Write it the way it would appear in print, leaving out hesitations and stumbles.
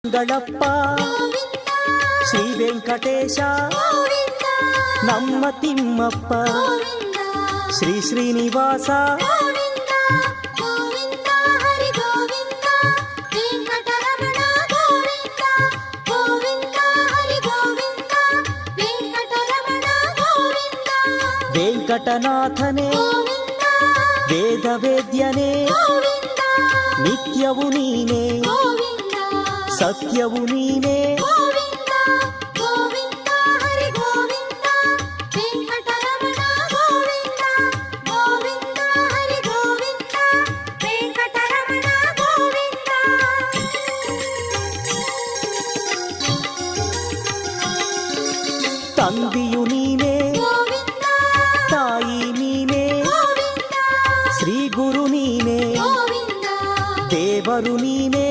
ಗಳಪ್ಪ ಶ್ರೀ ವೆಂಕಟೇಶ ನಮ್ಮ ತಿಮ್ಮಪ್ಪ ಶ್ರೀ ಶ್ರೀನಿವಾಸ ವೆಂಕಟನಾಥನೇ ವೇದ ವೇದ್ಯನೇ ನಿತ್ಯವು ನೀನೇ ಸತ್ಯವು ನೀನೇ ತಂದೆಯು ನೀನೇ ತಾಯಿ ನೀನೇ ಶ್ರೀ ಗುರು ನೀನೇ ದೇವರು ನೀನೇ